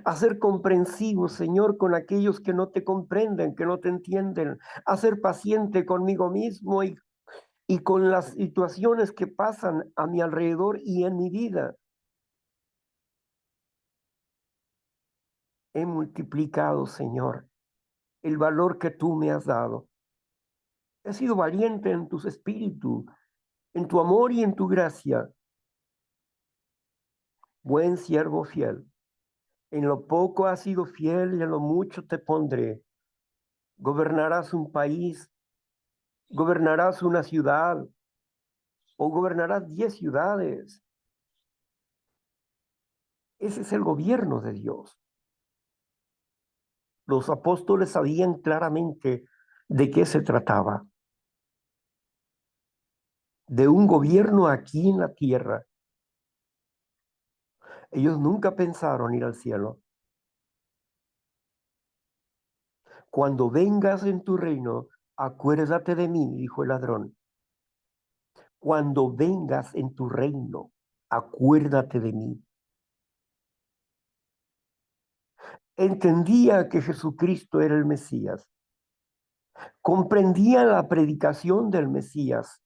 a ser comprensivo, Señor, con aquellos que no te comprenden, que no te entienden, a ser paciente conmigo mismo y con las situaciones que pasan a mi alrededor y en mi vida. He multiplicado, Señor, el valor que tú me has dado. He sido valiente en tu espíritu, en tu amor y en tu gracia. Buen siervo fiel, en lo poco has sido fiel y en lo mucho te pondré. Gobernarás un país, gobernarás una ciudad o gobernarás 10 ciudades. Ese es el gobierno de Dios. Los apóstoles sabían claramente de qué se trataba. De un gobierno aquí en la tierra. Ellos nunca pensaron ir al cielo. Cuando vengas en tu reino, acuérdate de mí, dijo el ladrón. Cuando vengas en tu reino, acuérdate de mí. Entendía que Jesucristo era el Mesías. Comprendía la predicación del Mesías,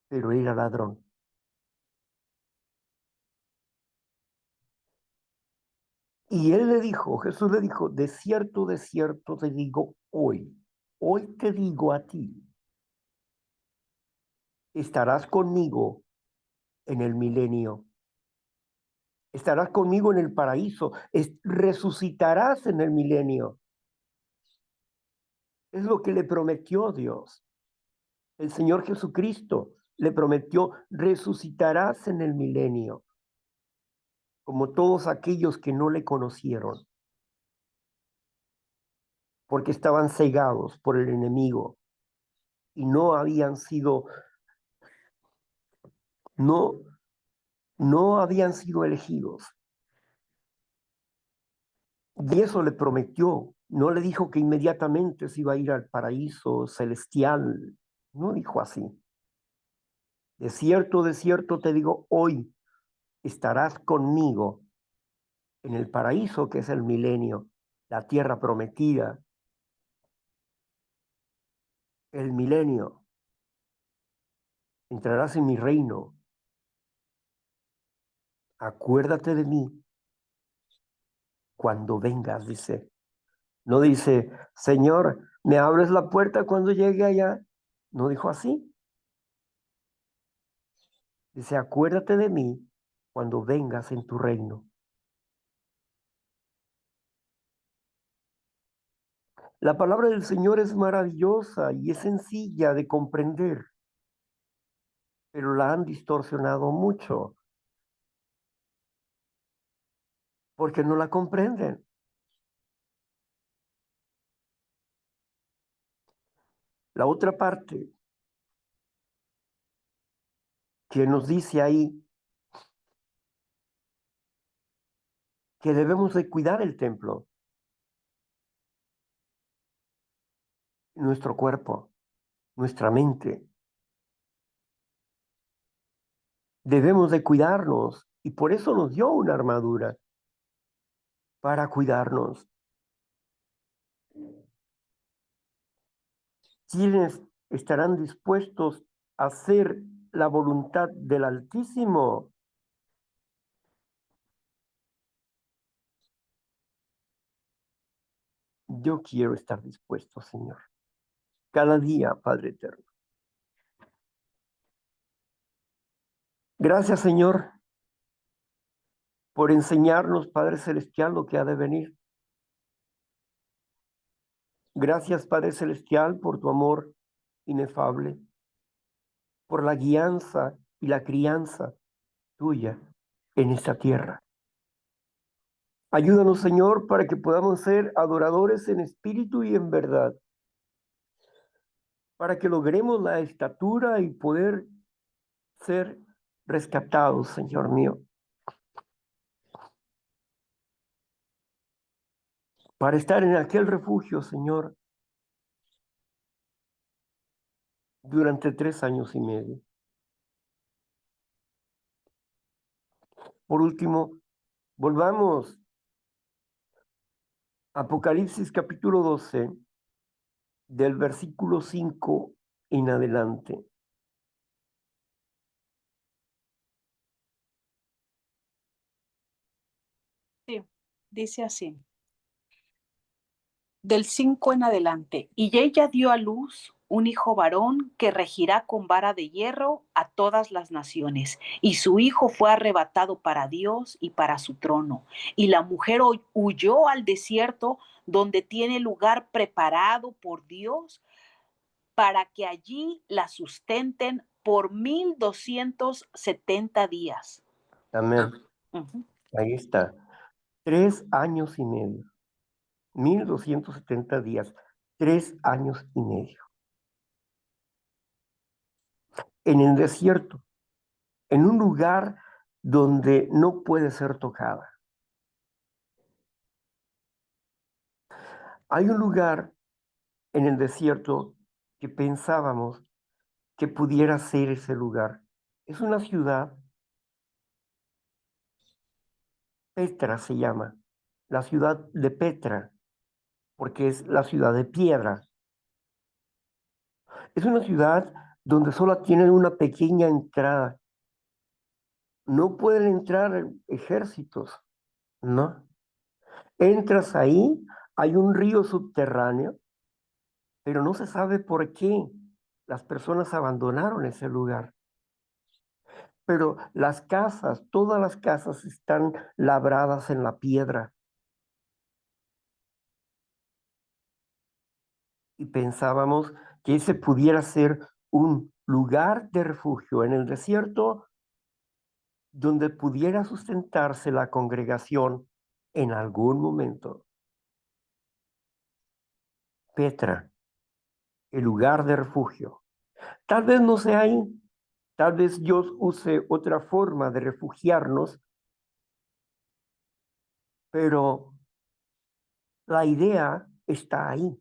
pero era ladrón. Y él le dijo, Jesús le dijo, de cierto te digo hoy te digo a ti, estarás conmigo en el milenio, estarás conmigo en el paraíso, resucitarás en el milenio. Es lo que le prometió Dios. El Señor Jesucristo le prometió, resucitarás en el milenio, como todos aquellos que no le conocieron, porque estaban cegados por el enemigo y no habían sido, no, no habían sido elegidos. Y eso le prometió. No le dijo que inmediatamente se iba a ir al paraíso celestial. No dijo así. De cierto te digo, hoy estarás conmigo en el paraíso que es el milenio, la tierra prometida, el milenio. Entrarás en mi reino. Acuérdate de mí cuando vengas, dice. No dice, Señor, ¿me abres la puerta cuando llegue allá? No dijo así. Dice, acuérdate de mí cuando vengas en tu reino. La palabra del Señor es maravillosa y es sencilla de comprender, pero la han distorsionado mucho porque no la comprenden. La otra parte que nos dice ahí que debemos de cuidar el templo, nuestro cuerpo, nuestra mente. Debemos de cuidarnos y por eso nos dio una armadura para cuidarnos. ¿Quiénes estarán dispuestos a hacer la voluntad del Altísimo? Yo quiero estar dispuesto, Señor. Cada día, Padre eterno. Gracias, Señor, por enseñarnos, Padre Celestial, lo que ha de venir. Gracias, Padre Celestial, por tu amor inefable, por la guianza y la crianza tuya. en esta tierra. Ayúdanos, Señor, para que podamos ser adoradores en espíritu y en verdad, para que logremos la estatura y poder ser rescatados, Señor mío, para estar en aquel refugio, Señor, durante 3 años y medio. Por último, volvamos a Apocalipsis capítulo 12, del versículo 5 en adelante. Sí, dice así. Del 5 en adelante. Y ella dio a luz un hijo varón que regirá con vara de hierro a todas las naciones. Y su hijo fue arrebatado para Dios y para su trono. Y la mujer huyó al desierto donde tiene lugar preparado por Dios para que allí la sustenten por 1270 días. Amén. Ujú. Ahí está. 3 años y medio. 1270 días. 3 años y medio. En el desierto, en un lugar donde no puede ser tocada. Hay un lugar en el desierto que pensábamos que pudiera ser ese lugar. Es una ciudad, Petra se llama, la ciudad de Petra, porque es la ciudad de piedra. Es una ciudad donde solo tienen una pequeña entrada. No pueden entrar ejércitos, ¿no? Entras ahí, hay un río subterráneo, pero no se sabe por qué las personas abandonaron ese lugar. Pero las casas, todas las casas están labradas en la piedra. Y pensábamos que ese pudiera ser un lugar de refugio en el desierto donde pudiera sustentarse la congregación en algún momento. Petra, el lugar de refugio. Tal vez no sea ahí, tal vez Dios use otra forma de refugiarnos, pero la idea está ahí,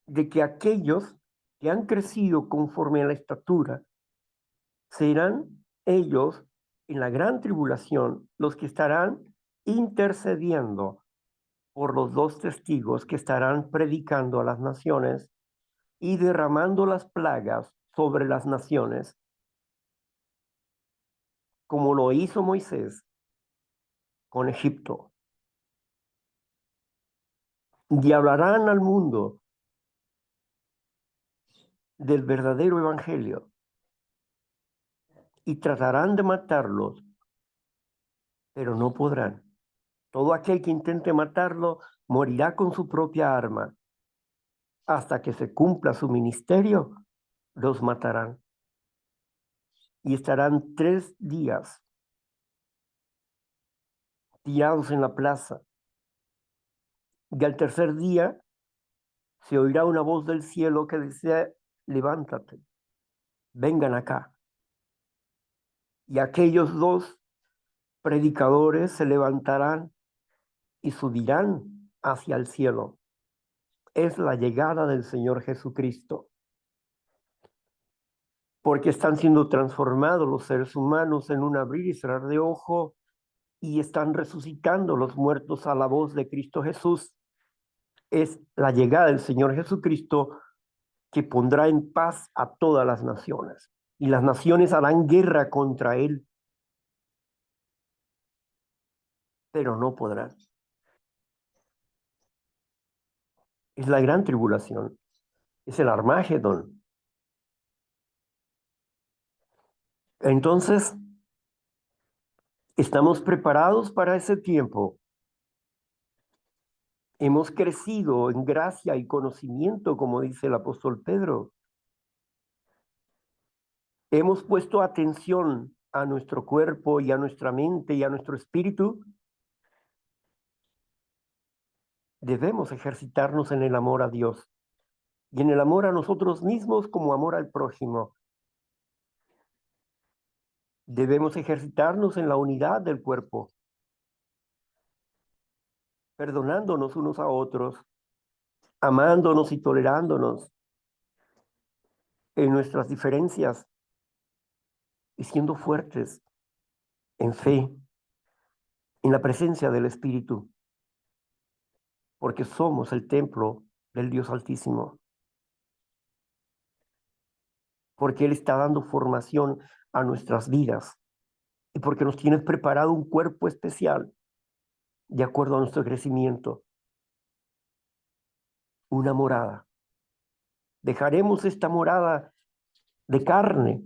de que aquellos que han crecido conforme a la estatura serán ellos en la gran tribulación los que estarán intercediendo por los 2 testigos que estarán predicando a las naciones y derramando las plagas sobre las naciones, como lo hizo Moisés con Egipto. Y hablarán al mundo del verdadero evangelio y tratarán de matarlos, pero no podrán. Todo aquel que intente matarlo morirá con su propia arma. Hasta que se cumpla su ministerio, los matarán. Y estarán 3 días tirados en la plaza. Y al tercer día se oirá una voz del cielo que dice: levántate, vengan acá. Y aquellos 2 predicadores se levantarán y subirán hacia el cielo. Es la llegada del Señor Jesucristo, porque están siendo transformados los seres humanos en un abrir y cerrar de ojo y están resucitando los muertos a la voz de Cristo Jesús. Es la llegada del Señor Jesucristo que pondrá en paz a todas las naciones, y las naciones harán guerra contra él, pero no podrán. Es la gran tribulación, es el Armagedón. Entonces, ¿estamos preparados para ese tiempo? Hemos crecido en gracia y conocimiento, como dice el apóstol Pedro. hemos puesto atención a nuestro cuerpo y a nuestra mente y a nuestro espíritu, debemos ejercitarnos en el amor a Dios y en el amor a nosotros mismos como amor al prójimo. Debemos ejercitarnos en la unidad del cuerpo, perdonándonos unos a otros, amándonos y tolerándonos en nuestras diferencias y siendo fuertes en fe, en la presencia del Espíritu, porque somos el templo del Dios Altísimo, porque Él está dando formación a nuestras vidas y porque nos tiene preparado un cuerpo especial de acuerdo a nuestro crecimiento, una morada. Dejaremos esta morada de carne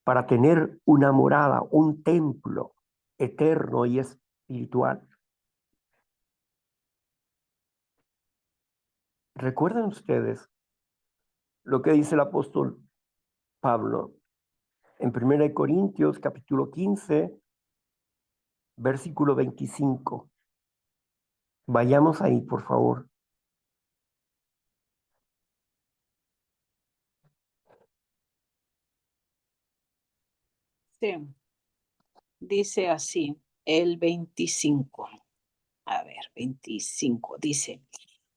para tener una morada, un templo eterno y espiritual. ¿Recuerdan ustedes lo que dice el apóstol Pablo en 1 Corintios capítulo 15, versículo 25? Vayamos ahí, por favor. Sí, dice así, el 25. A ver, 25 dice,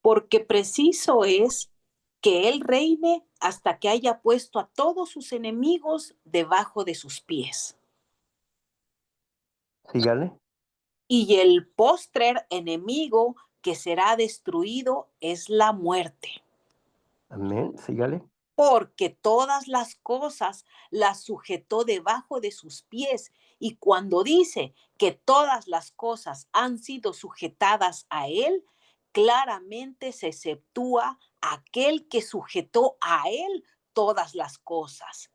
porque preciso es que él reine hasta que haya puesto a todos sus enemigos debajo de sus pies. Sígale. Y el postrer enemigo que será destruido es la muerte. Amén. Sígale. Porque todas las cosas las sujetó debajo de sus pies. Y cuando dice que todas las cosas han sido sujetadas a él, claramente se exceptúa aquel que sujetó a él todas las cosas.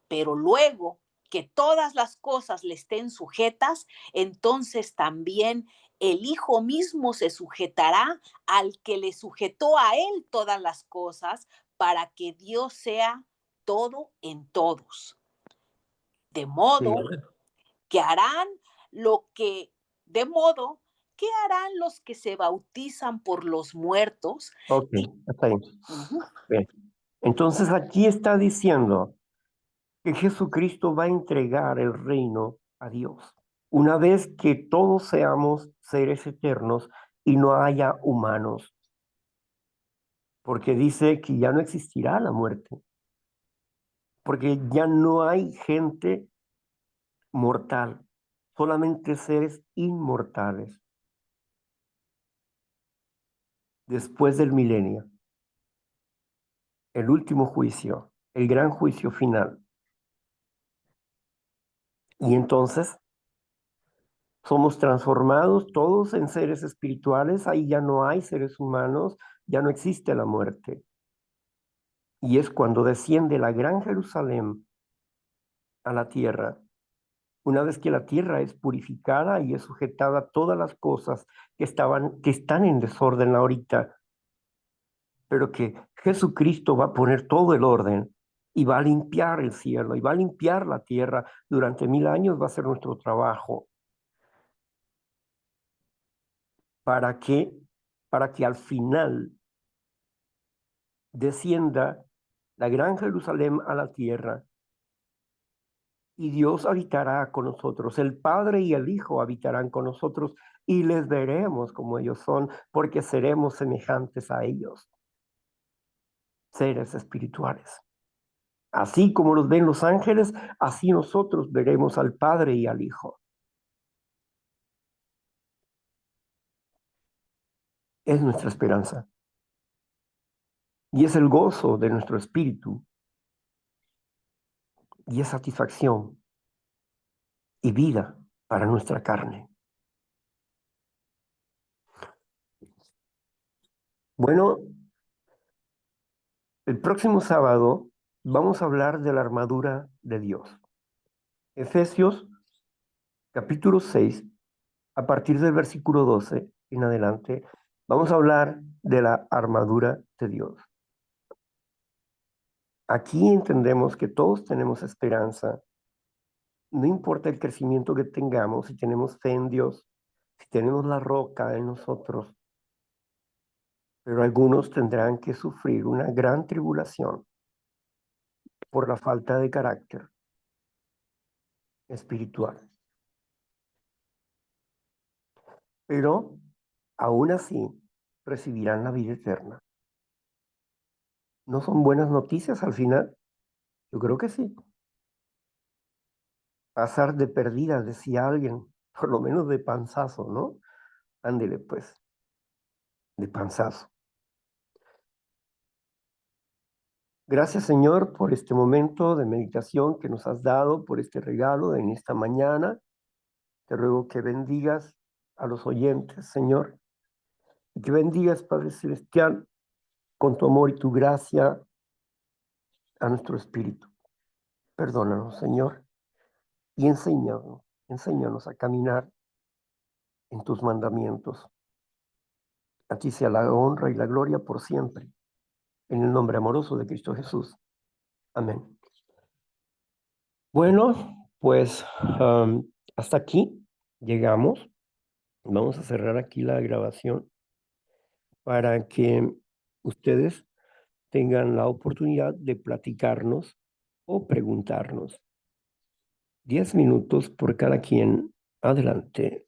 Pero luego que todas las cosas le estén sujetas, entonces también el Hijo mismo se sujetará al que le sujetó a él todas las cosas, para que Dios sea todo en todos. De modo Sígale. que harán lo que, de modo que harán los que se bautizan por los muertos. Ok, Y, hasta ahí. uh-huh. Bien. Entonces aquí está diciendo que Jesucristo va a entregar el reino a Dios. Una vez que todos seamos seres eternos y no haya humanos, porque dice que ya no existirá la muerte, porque ya no hay gente mortal, solamente seres inmortales después del milenio, el último juicio, el gran juicio final. Y entonces somos transformados todos en seres espirituales, ahí ya no hay seres humanos, ya no existe la muerte. Y es cuando desciende la gran Jerusalén a la tierra. Una vez que la tierra es purificada y es sujetada a todas las cosas que están en desorden ahorita, pero que Jesucristo va a poner todo el orden y va a limpiar el cielo y va a limpiar la tierra durante 1000 años, va a ser nuestro trabajo. ¿Para qué? Para que al final descienda la gran Jerusalén a la tierra y Dios habitará con nosotros. El Padre y el Hijo habitarán con nosotros y les veremos como ellos son, porque seremos semejantes a ellos, seres espirituales. Así como los ven los ángeles, así nosotros veremos al Padre y al Hijo. Es nuestra esperanza y es el gozo de nuestro espíritu y es satisfacción y vida para nuestra carne. Bueno, el próximo sábado vamos a hablar de la armadura de Dios. Efesios capítulo 6, a partir del versículo 12 en adelante, vamos a hablar de la armadura de Dios. Aquí entendemos que todos tenemos esperanza. No importa el crecimiento que tengamos, si tenemos fe en Dios, si tenemos la roca en nosotros, pero algunos tendrán que sufrir una gran tribulación por la falta de carácter espiritual. Pero aún así recibirán la vida eterna. ¿No son buenas noticias al final? Yo creo que sí. Pasar de perdida, decía alguien, por lo menos de panzazo, ¿no? Ándele pues, de panzazo. Gracias, Señor, por este momento de meditación que nos has dado, por este regalo en esta mañana. Te ruego que bendigas a los oyentes, Señor, y que bendigas, Padre Celestial, con tu amor y tu gracia a nuestro espíritu. Perdónanos, Señor, y enséñanos a caminar en tus mandamientos. A ti sea la honra y la gloria por siempre. En el nombre amoroso de Cristo Jesús. Amén. Bueno, pues hasta aquí llegamos. Vamos a cerrar aquí la grabación para que ustedes tengan la oportunidad de platicarnos o preguntarnos. 10 minutos por cada quien. Adelante.